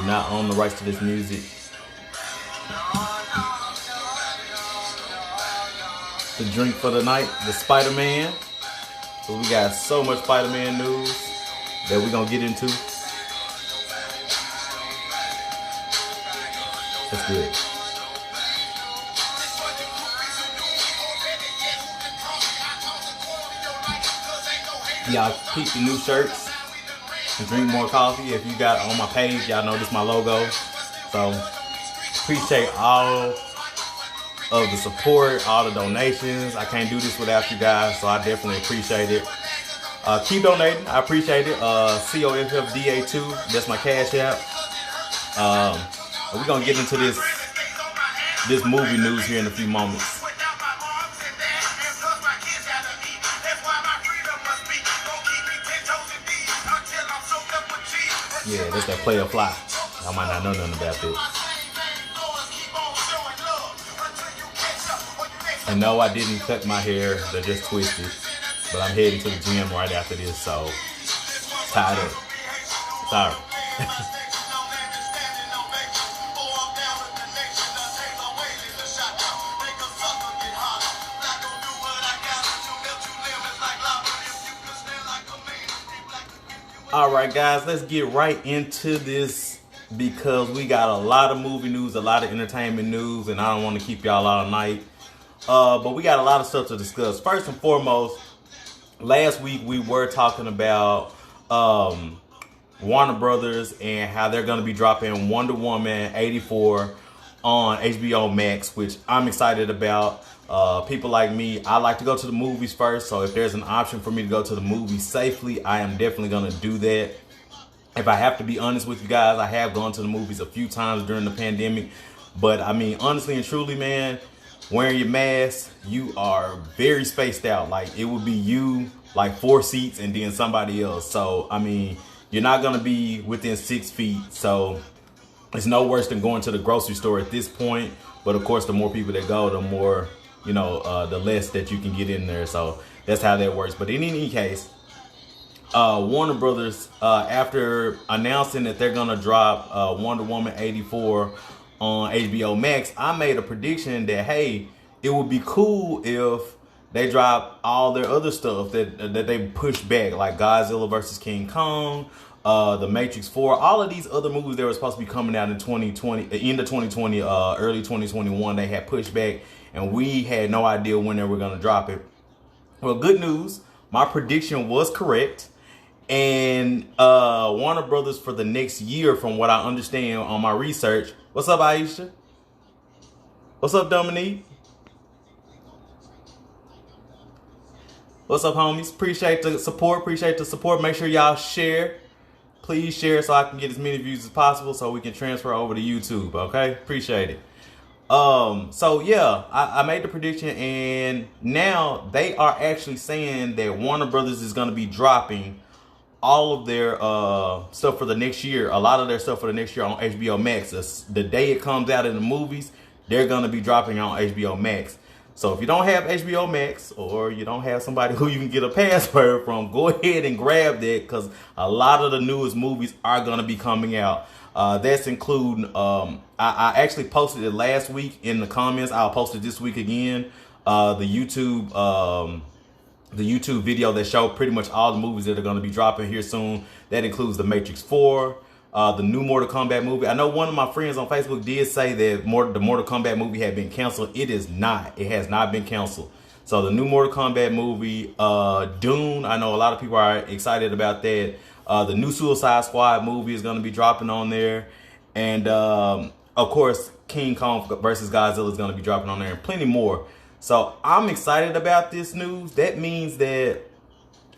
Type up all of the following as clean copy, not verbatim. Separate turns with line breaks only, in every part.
not own the rights to this music. The drink for the night, the Spider-Man. So we got so much Spider-Man news that we're gonna get into. That's good. Y'all keep the new shirts and drink more coffee. If you got on my page, y'all know this is my logo. So appreciate all of the support, all the donations. I can't do this without you guys, so I definitely appreciate it. Keep donating. I appreciate it. COFFDA2, that's my cash app. We're gonna get into this movie news here in a few moments. Yeah, that's that player fly. I might not know nothing about that. And no, I didn't cut my hair. They're just twisted. But I'm heading to the gym right after this, so tired up. Sorry. All right, guys, let's get right into this because we got a lot of movie news, a lot of entertainment news, and I don't want to keep y'all all night. But we got a lot of stuff to discuss. First and foremost, last week we were talking about WarnerBrothers and how they're going to be dropping Wonder Woman 84 on HBO Max, which I'm excited about. People like me, I like to go to the movies first, so if there's an option for me to go to the movies safely, I am definitely going to do that. If I have to be honest with you guys, I have gone to the movies a few times during the pandemic, but I mean, honestly and truly, man, wearing your mask, you are very spaced out. Like, it would be you, like 4 seats, and then somebody else. So, I mean, you're not going to be within 6 feet, so it's no worse than going to the grocery store at this point. But of course, the more people that go, the more, you know, the less that you can get in there. So that's how that works. But in any case, Warner Brothers, after announcing that they're going to drop Wonder Woman 84 on HBO Max, I made a prediction that, hey, it would be cool if they drop all their other stuff that they pushed back, like Godzilla vs. King Kong, The Matrix 4, all of these other movies that were supposed to be coming out in 2020, end of 2020, early 2021, they had pushed back, and we had no idea when they were going to drop it. Well, good news, my prediction was correct, and Warner Brothers for the next year, from what I understand on my research. What's up, Aisha? What's up, Dominique? What's up, homies? Appreciate the support. Make sure y'all share. Please share so I can get as many views as possible so we can transfer over to YouTube, okay? Appreciate it. So yeah, I made the prediction, and now they are actually saying that Warner Brothers is going to be dropping all of their stuff for the next year, a lot of their stuff for the next year on HBO Max. The day it comes out in the movies, they're going to be dropping on HBO Max. So if you don't have HBO Max, or you don't have somebody who you can get a password from, go ahead and grab that, because a lot of the newest movies are going to be coming out. That's including, I actually posted it last week in the comments. I'll post it this week again. The YouTube video that showed pretty much all the movies that are going to be dropping here soon. That includes The Matrix 4, the new Mortal Kombat movie. I know one of my friends on Facebook did say that the Mortal Kombat movie had been canceled. It is not. It has not been canceled. So the new Mortal Kombat movie, Dune, I know a lot of people are excited about that. The new Suicide Squad movie is going to be dropping on there. And of course, King Kong versus Godzilla is going to be dropping on there, and plenty more. So I'm excited about this news. That means that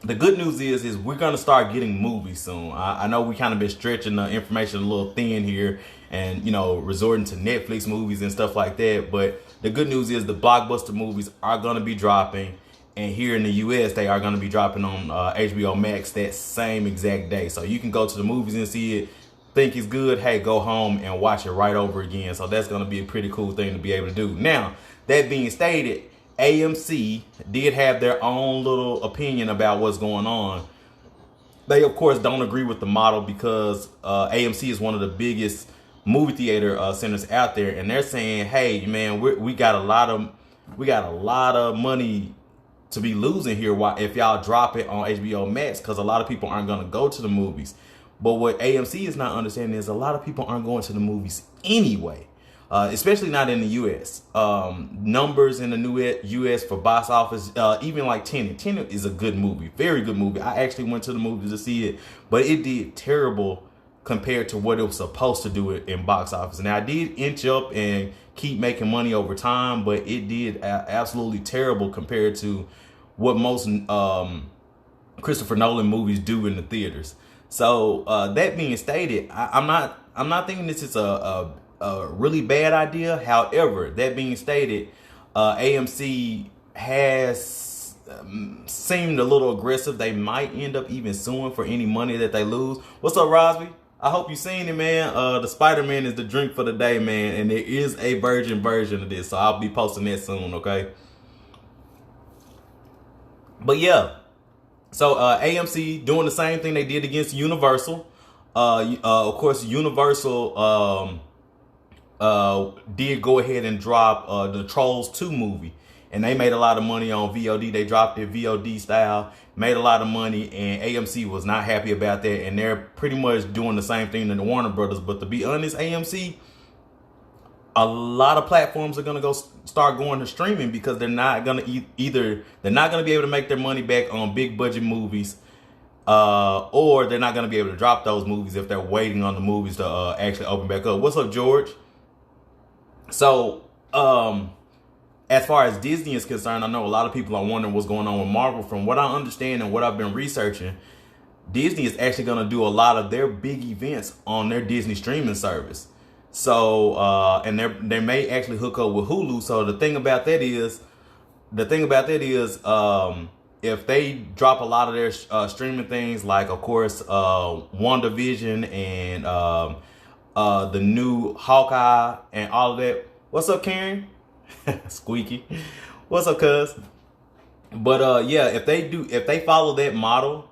the good news is we're going to start getting movies soon. I know we kind of been stretching the information a little thin here and, you know, resorting to Netflix movies and stuff like that. But the good news is the blockbuster movies are going to be dropping. And here in the US, they are going to be dropping on HBO Max that same exact day. So you can go to the movies and see it, think it's good. Hey, go home and watch it right over again. So that's going to be a pretty cool thing to be able to do. Now, that being stated, AMC did have their own little opinion about what's going on. They of course don't agree with the model because AMC is one of the biggest movie theater centers out there, and they're saying, "Hey, man, we got a lot of money to be losing here. Why if y'all drop it on HBO Max? Because a lot of people aren't going to go to the movies." But what AMC is not understanding is a lot of people aren't going to the movies anyway. Especially not in the U.S. Numbers in the U.S. for box office, even like Tenet. Tenet is a good movie, very good movie. I actually went to the movie to see it, but it did terrible compared to what it was supposed to do in box office. Now, I did inch up and keep making money over time, but it did absolutely terrible compared to what most Christopher Nolan movies do in the theaters. So that being stated, I'm not thinking this is a really bad idea. However, that being stated, AMC has seemed a little aggressive. They might end up even suing for any money that they lose. What's up, Rosby? I hope you've seen it, man. The Spider-Man is the drink for the day, man. And there is a virgin version of this. So I'll be posting that soon, okay? But yeah. So AMC doing the same thing they did against Universal. Of course, Universal did go ahead and drop the Trolls 2 movie, and they made a lot of money on VOD. They dropped it VOD style, made a lot of money, and AMC was not happy about that, and they're pretty much doing the same thing to the Warner Brothers. But to be honest, AMC, a lot of platforms are going to start going to streaming because they're not going to they're not going to be able to make their money back on big budget movies, or they're not going to be able to drop those movies if they're waiting on the movies to actually open back up. What's up, George? So, as far as Disney is concerned, I know a lot of people are wondering what's going on with Marvel. From what I understand and what I've been researching, Disney is actually going to do a lot of their big events on their Disney streaming service. So, and they may actually hook up with Hulu. So the thing about that is, if they drop a lot of their streaming things, like of course, WandaVision and the new Hawkeye and all of that. What's up, Karen? Squeaky. What's up, cuz? But yeah, if they follow that model,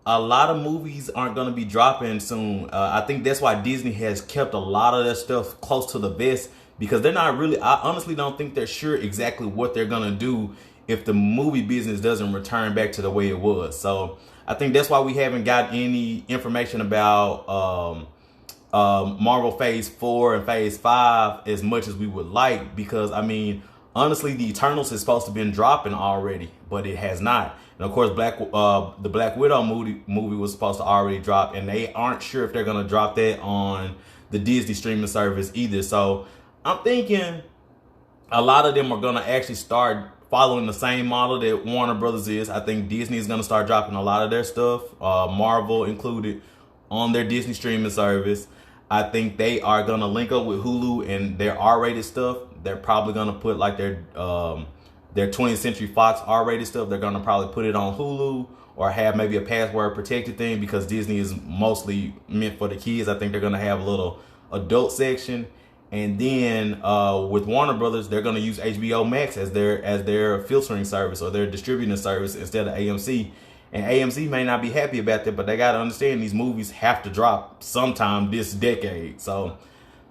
a lot of movies aren't going to be dropping soon. I think that's why Disney has kept a lot of their stuff close to the vest, because they're not really, I honestly don't think they're sure exactly what they're going to do if the movie business doesn't return back to the way it was. So I think that's why we haven't got any information about Marvel Phase 4 and Phase 5 as much as we would like, because I mean, honestly, the Eternals is supposed to have been dropping already, but it has not. And of course, the Black Widow movie was supposed to already drop, and they aren't sure if they're going to drop that on the Disney streaming service either. So I'm thinking a lot of them are going to actually start following the same model that Warner Brothers is. I think Disney is going to start dropping a lot of their stuff, Marvel included, on their Disney streaming service. I think they are going to link up with Hulu and their R-rated stuff. They're probably going to put like their 20th Century Fox R-rated stuff. They're going to probably put it on Hulu or have maybe a password protected thing, because Disney is mostly meant for the kids. I think they're going to have a little adult section. And then with Warner Brothers, they're going to use HBO Max as their filtering service or their distributing service instead of AMC. And AMC may not be happy about that, but they got to understand these movies have to drop sometime this decade. So,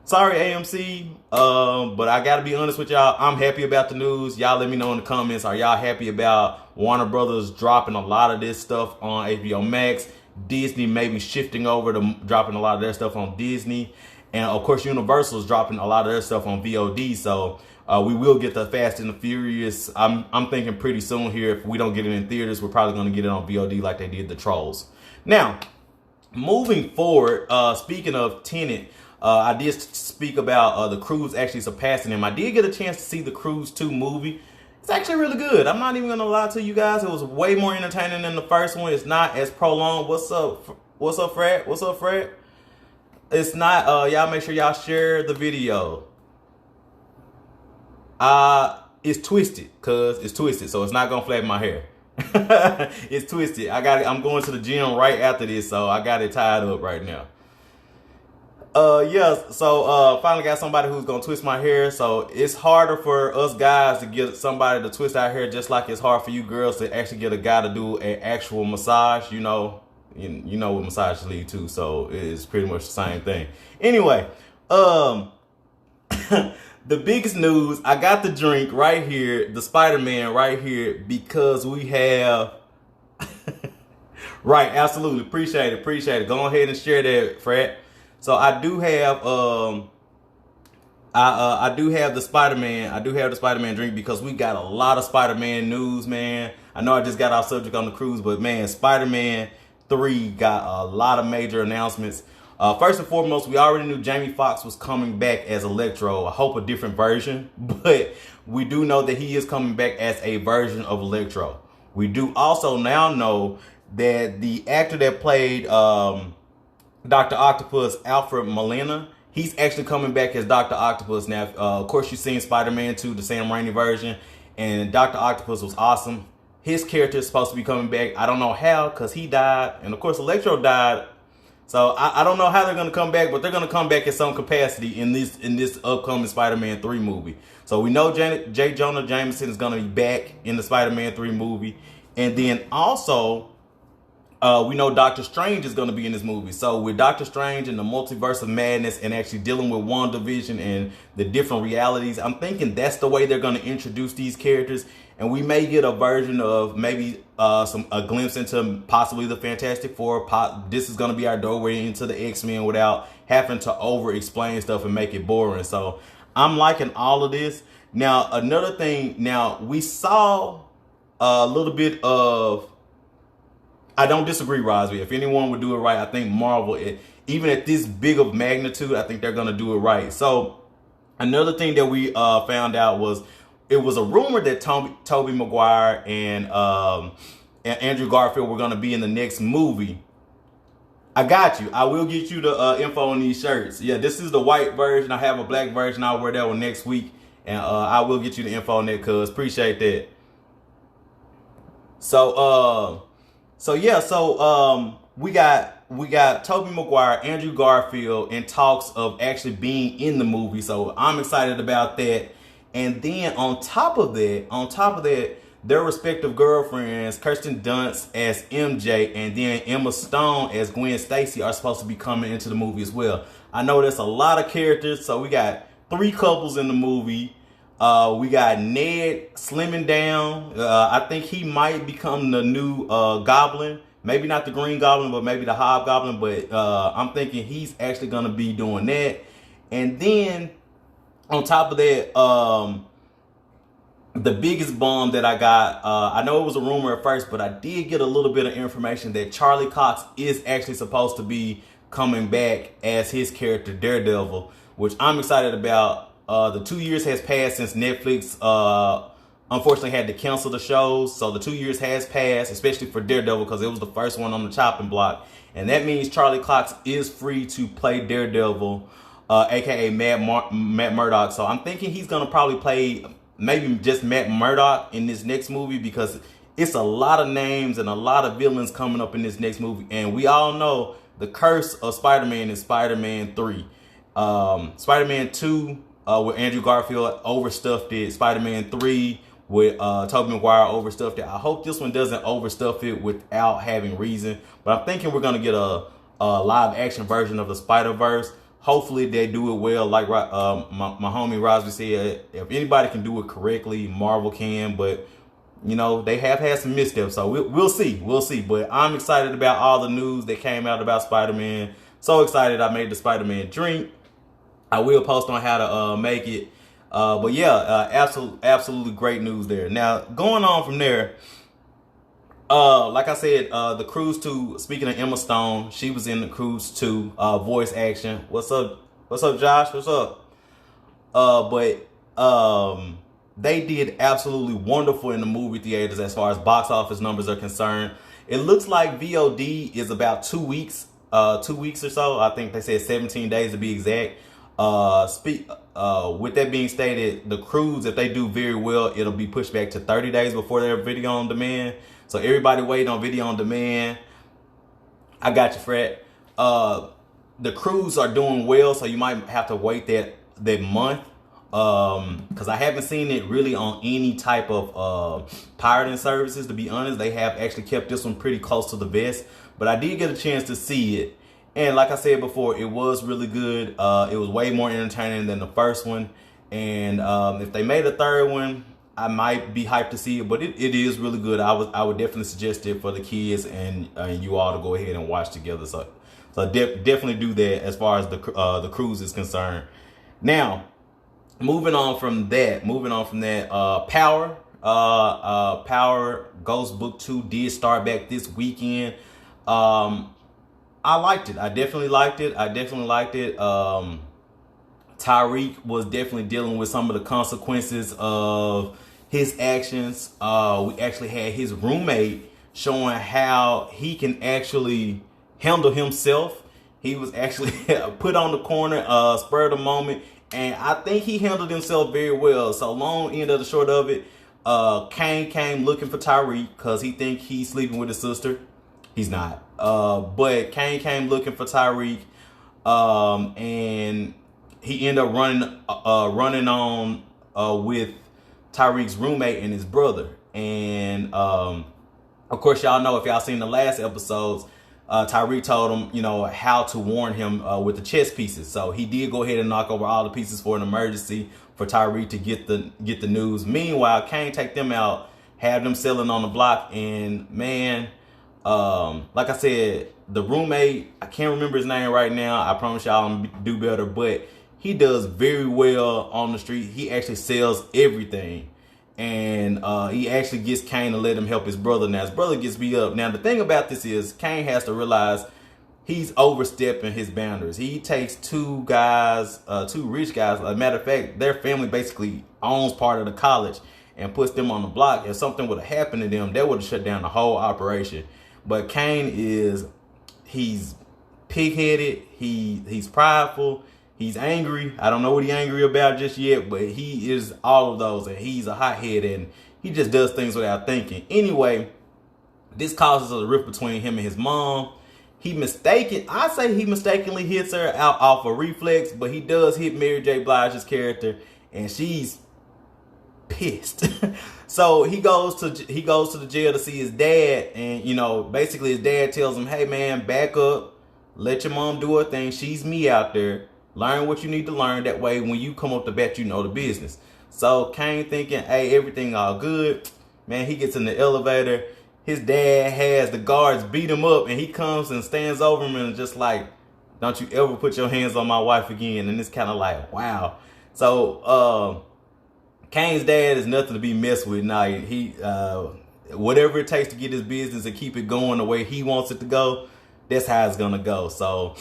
sorry, AMC, but I got to be honest with y'all. I'm happy about the news. Y'all let me know in the comments. Are y'all happy about Warner Brothers dropping a lot of this stuff on HBO Max? Disney maybe shifting over to dropping a lot of their stuff on Disney. And, of course, Universal is dropping a lot of their stuff on VOD. So, we will get the Fast and the Furious. I'm thinking pretty soon here. If we don't get it in theaters, we're probably going to get it on VOD like they did the Trolls. Now, moving forward, speaking of Tenet, I did speak about the Croods actually surpassing him. I did get a chance to see the Croods 2 movie. It's actually really good. I'm not even going to lie to you guys. It was way more entertaining than the first one. It's not as prolonged. What's up, Fred? What's up, Fred? It's not, y'all make sure y'all share the video. It's twisted, cuz it's twisted, so it's not gonna flatten my hair. It's twisted. I'm going to the gym right after this, so I got it tied up right now. Yeah, so finally got somebody who's gonna twist my hair. So it's harder for us guys to get somebody to twist our hair, just like it's hard for you girls to actually get a guy to do an actual massage, you know. You know what massages lead to, so it's pretty much the same thing. Anyway, the biggest news, I got the drink right here, the Spider-Man right here, because we have right, absolutely. Appreciate it. Go ahead and share that, Fred. So I do have I do have the Spider-Man. I do have the Spider-Man drink because we got a lot of Spider-Man news, man. I know I just got off subject on the cruise, but man, Spider-Man 3 got a lot of major announcements. First and foremost, we already knew Jamie Foxx was coming back as Electro. I hope a different version, but we do know that he is coming back as a version of Electro. We do also now know that the actor that played Dr. Octopus, Alfred Molina, he's actually coming back as Dr. Octopus. Now, of course, you've seen Spider-Man 2, the Sam Raimi version, and Dr. Octopus was awesome. His character is supposed to be coming back. I don't know how, because he died, and of course, Electro died. So I don't know how they're going to come back, but they're going to come back in some capacity in this upcoming Spider-Man 3 movie. So we know J. Jonah Jameson is going to be back in the Spider-Man 3 movie. And then also, we know Doctor Strange is going to be in this movie. So with Doctor Strange and the multiverse of madness and actually dealing with WandaVision and the different realities, I'm thinking that's the way they're going to introduce these characters. And we may get a version of maybe a glimpse into possibly the Fantastic Four. This is going to be our doorway into the X-Men without having to over-explain stuff and make it boring. So I'm liking all of this. Now, another thing. Now, we saw a little bit of... I don't disagree, Rosby. If anyone would do it right, I think Marvel, even at this big of magnitude, I think they're going to do it right. So another thing that we found out was it was a rumor that Tobey Maguire and Andrew Garfield were going to be in the next movie. I got you. I will get you the info on these shirts. Yeah, this is the white version. I have a black version. I'll wear that one next week. And I will get you the info on that, cuz. Appreciate that. We got Tobey Maguire, Andrew Garfield in talks of actually being in the movie. So I'm excited about that. And then on top of that, their respective girlfriends, Kirsten Dunst as MJ and then Emma Stone as Gwen Stacy, are supposed to be coming into the movie as well. I know that's a lot of characters, so we got 3 couples in the movie. We got Ned slimming down. I think he might become the new Goblin. Maybe not the Green Goblin, but maybe the Hobgoblin. But I'm thinking he's actually going to be doing that. And then on top of that, the biggest bomb that I got, I know it was a rumor at first, but I did get a little bit of information that Charlie Cox is actually supposed to be coming back as his character Daredevil, which I'm excited about. The 2 years has passed since Netflix unfortunately had to cancel the shows. So the 2 years has passed, especially for Daredevil, because it was the first one on the chopping block. And that means Charlie Cox is free to play Daredevil, aka Matt Murdock. So I'm thinking he's going to probably play maybe just Matt Murdock in this next movie, because it's a lot of names and a lot of villains coming up in this next movie. And we all know the curse of Spider-Man is Spider-Man 3. Spider-Man 2 with Andrew Garfield overstuffed it. Spider-Man 3 with Tobey Maguire overstuffed it. I hope this one doesn't overstuff it without having reason. But I'm thinking we're going to get a live action version of the Spider-Verse. Hopefully they do it well. Like my homie Rosby said, if anybody can do it correctly, Marvel can. But, you know, they have had some missteps. So we'll see. We'll see. But I'm excited about all the news that came out about Spider-Man. So excited I made the Spider-Man drink. I will post on how to make it. But yeah, absolutely great news there. Now, going on from there, like I said, the Croods 2, speaking of Emma Stone, she was in the Croods 2 voice action. What's up? What's up, Josh? What's up? They did absolutely wonderful in the movie theaters as far as box office numbers are concerned. It looks like VOD is about 2 weeks, 2 weeks or so. I think they said 17 days to be exact. With that being stated, the Croods, if they do very well, it'll be pushed back to 30 days before their video on demand. So everybody waiting on video on demand. I got you, Fred. The Croods are doing well, so you might have to wait that month Because I haven't seen it really on any type of pirating services. To be honest, they have actually kept this one pretty close to the vest, but I did get a chance to see it, and like I said before, it was really good. It was way more entertaining than the first one, and if they made a third one, I might be hyped to see it. But it is really good. I would definitely suggest it for the kids and you all to go ahead and watch together. So definitely do that as far as the Croods is concerned. Now, moving on from that, Power Ghost Book 2 did start back this weekend. I liked it. I definitely liked it. Tyreek was definitely dealing with some of the consequences of his actions. We actually had his roommate showing how he can actually handle himself. He was actually put on the corner, spur of the moment, and I think he handled himself very well. So long end of the short of it, Kane came looking for Tyreek because he think he's sleeping with his sister. He's not. But Kane came looking for Tyreek, and he ended up running on with Tyreek's roommate and his brother. And of course, y'all know, if y'all seen the last episodes, Tyreek told him, how to warn him with the chess pieces. So he did go ahead and knock over all the pieces for an emergency for Tyreek to get the news. Meanwhile, Kane take them out, have them selling on the block, and man, like I said, the roommate, I can't remember his name right now. I promise y'all I'm gonna do better, but he does very well on the street. He actually sells everything. And he actually gets Kane to let him help his brother. Now, his brother gets beat up. Now, the thing about this is Kane has to realize he's overstepping his boundaries. He takes two rich guys. As a matter of fact, their family basically owns part of the college and puts them on the block. If something would have happened to them, that would have shut down the whole operation. But Kane he's pig-headed. He's prideful. He's angry. I don't know what he's angry about just yet, but he is all of those, and he's a hothead, and he just does things without thinking. Anyway, this causes a rift between him and his mom. I say he mistakenly hits her out off a reflex, but he does hit Mary J. Blige's character, and she's pissed. So he goes to the jail to see his dad, and basically his dad tells him, "Hey man, back up, let your mom do her thing. She's me out there. Learn what you need to learn. That way, when you come up to bat, you know the business." So Kane thinking, hey, everything all good. Man, he gets in the elevator. His dad has the guards beat him up, and he comes and stands over him and just like, "Don't you ever put your hands on my wife again." And it's kind of like, wow. So Kane's dad is nothing to be messed with. Now, he whatever it takes to get his business and keep it going the way he wants it to go, that's how it's gonna go. So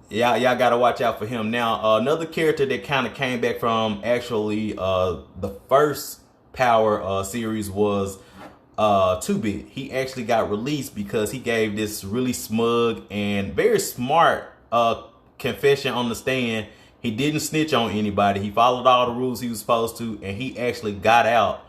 y'all gotta watch out for him. Now, another character that kind of came back from actually the first Power series was 2-Bit. He actually got released because he gave this really smug and very smart confession on the stand. He didn't snitch on anybody. He followed all the rules he was supposed to, and he actually got out.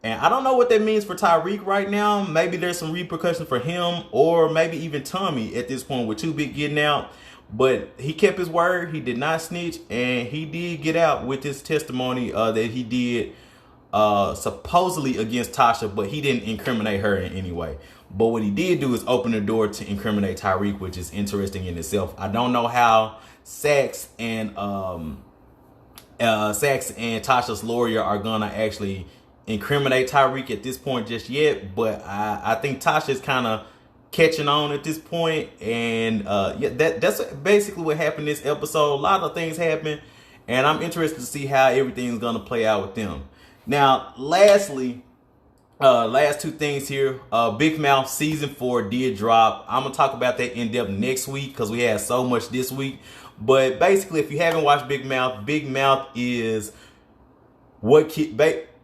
And I don't know what that means for Tyreek right now. Maybe there's some repercussions for him, or maybe even Tommy at this point with 2-Bit getting out. But he kept his word. He did not snitch, and he did get out with his testimony that he did supposedly against Tasha, but he didn't incriminate her in any way. But what he did do is open the door to incriminate Tyreek, which is interesting in itself. I don't know how Sax and Tasha's lawyer are gonna actually incriminate Tyreek at this point just yet, but I think Tasha's kind of catching on at this point, and that's basically what happened this episode. A lot of things happen, and I'm interested to see how everything's gonna play out with them. Now, lastly, last two things here. Big Mouth season 4 did drop. I'm gonna talk about that in depth next week because we had so much this week. But basically, if you haven't watched Big Mouth is what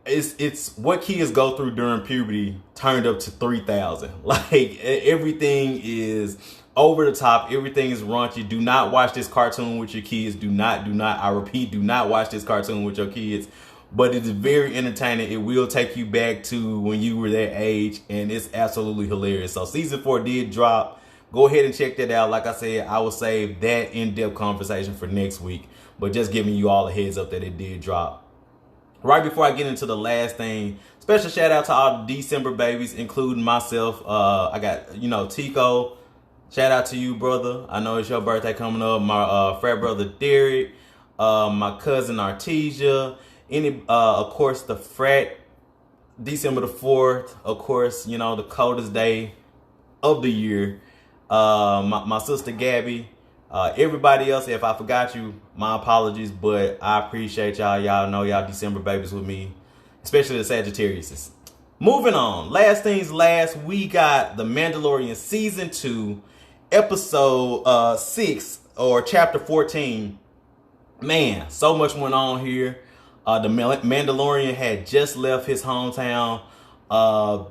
it's what kids go through during puberty turned up to 3,000. Like, everything is over the top. Everything is raunchy. Do not watch this cartoon with your kids. Do not, I repeat, do not watch this cartoon with your kids. But it is very entertaining. It will take you back to when you were that age, and it's absolutely hilarious. So season 4 did drop. Go ahead and check that out. Like I said, I will save that in-depth conversation for next week. But just giving you all a heads up that it did drop. right before I get into the last thing, special shout out to all the December babies, including myself. I got, Tico. Shout out to you, brother. I know it's your birthday coming up. My frat brother Derek, my cousin Artesia, of course, the frat, December the 4th, of course, the coldest day of the year. My sister Gabby, everybody else, if I forgot you, my apologies, but I appreciate y'all. Y'all know y'all December babies with me, especially the Sagittariuses. Moving on. Last things last, we got The Mandalorian Season 2, Episode 6, or Chapter 14. Man, so much went on here. The Mandalorian had just left his hometown.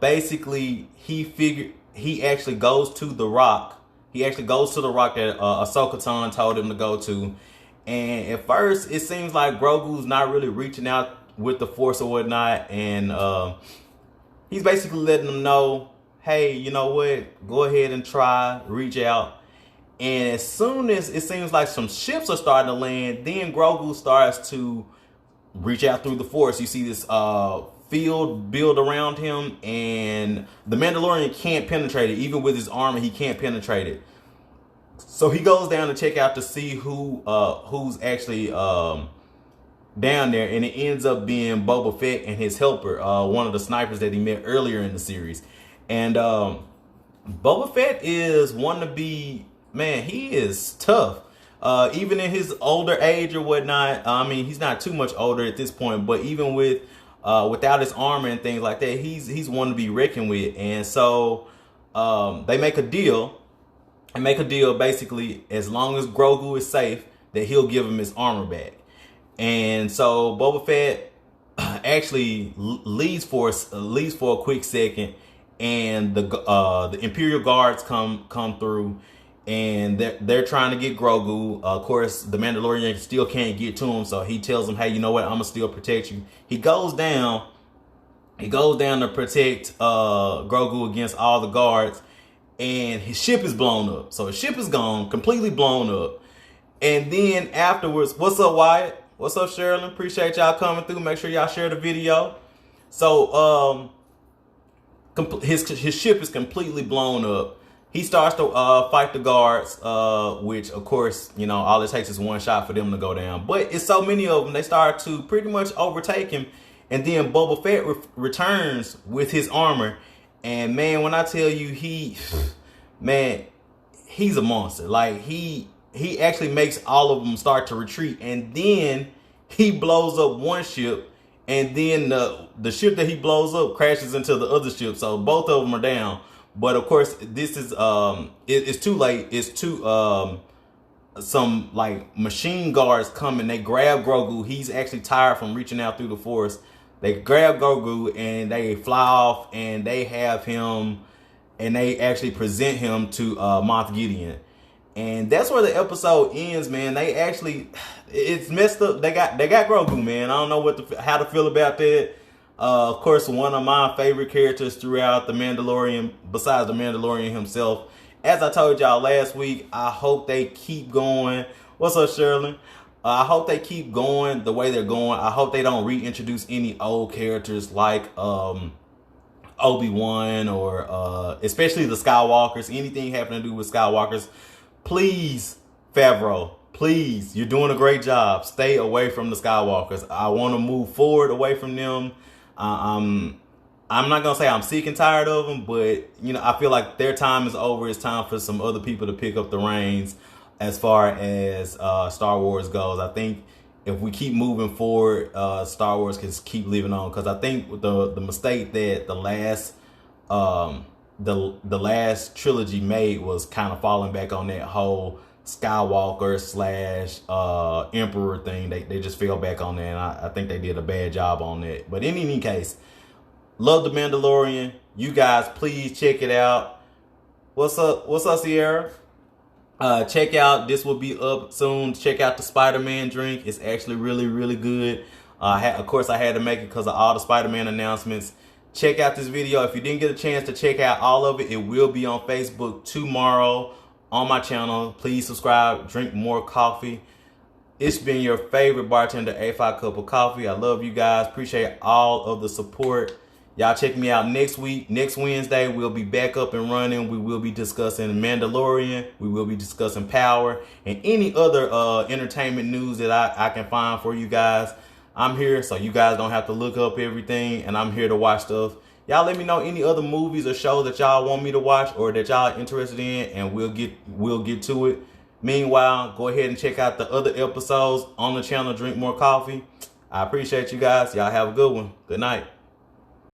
Basically, he actually goes to the rock. He actually goes to the rock that Ahsoka Tano told him to go to. And at first, it seems like Grogu's not really reaching out with the Force or whatnot. And he's basically letting them know, hey, you know what? Go ahead and try, reach out. And as soon as it seems like some ships are starting to land, then Grogu starts to reach out through the Force. You see this field build around him, and the Mandalorian can't penetrate it. Even with his armor, he can't penetrate it. So he goes down to check out to see who's actually down there, and it ends up being Boba Fett and his helper, one of the snipers that he met earlier in the series. And Boba Fett is one to be, man, he is tough. Even in his older age or whatnot, I mean, he's not too much older at this point, but even without his armor and things like that, he's one to be reckoned with. And so they make a deal. And make a deal basically, as long as Grogu is safe, that he'll give him his armor back. And so Boba Fett actually leaves for a quick second, and the Imperial guards come through, and they're trying to get Grogu. Of course, the Mandalorian still can't get to him, so he tells them, "Hey, you know what? I'm gonna still protect you." He goes down to protect Grogu against all the guards, and his ship is blown up. So his ship is gone, completely blown up. And then afterwards, what's up, Wyatt? What's up, Sherilyn? Appreciate y'all coming through. Make sure y'all share the video. So his ship is completely blown up. He starts to fight the guards, which, of course, all it takes is one shot for them to go down. But it's so many of them, they start to pretty much overtake him. And then Boba Fett returns with his armor. And, man, when I tell you he's a monster. Like, he actually makes all of them start to retreat. And then he blows up one ship. And then the ship that he blows up crashes into the other ship. So both of them are down. But of course, this is it's too late. It's some like machine guards come and they grab Grogu. He's actually tired from reaching out through the Force. They grab Grogu and they fly off, and they have him, and they actually present him to Moff Gideon. And that's where the episode ends, man. They actually, it's messed up. They got Grogu, man. I don't know how to feel about that. Of course, one of my favorite characters throughout The Mandalorian, besides The Mandalorian himself. As I told y'all last week, I hope they keep going. What's up, Sherilyn? I hope they keep going the way they're going. I hope they don't reintroduce any old characters like Obi-Wan or especially the Skywalkers. Anything having to do with Skywalkers. Please, Favreau, please, you're doing a great job. Stay away from the Skywalkers. I want to move forward away from them. I'm not going to say I'm sick and tired of them, but, I feel like their time is over. It's time for some other people to pick up the reins as far as Star Wars goes. I think if we keep moving forward, Star Wars can keep living on. Because I think the mistake that the last trilogy made was kind of falling back on that whole Skywalker / Emperor thing. They just fell back on that, and I think they did a bad job on that. But in any case, love The Mandalorian. You guys, please check it out. What's up, Sierra? Check out, this will be up soon. Check out the Spider-Man drink. It's actually really, really good. Of course, I had to make it because of all the Spider-Man announcements. Check out this video. If you didn't get a chance to check out all of it, it will be on Facebook tomorrow on my channel. Please subscribe, drink more coffee. It's been your favorite bartender, A5 Cup of Coffee. I love you guys. Appreciate all of the support. Y'all check me out next week. Next Wednesday, we'll be back up and running. We will be discussing Mandolorian. We will be discussing Power and any other entertainment news that I can find for you guys. I'm here so you guys don't have to look up everything, and I'm here to watch stuff. Y'all let me know any other movies or shows that y'all want me to watch or that y'all are interested in, and we'll get to it. Meanwhile, go ahead and check out the other episodes on the channel, Drink More Coffee. I appreciate you guys. Y'all have a good one. Good night.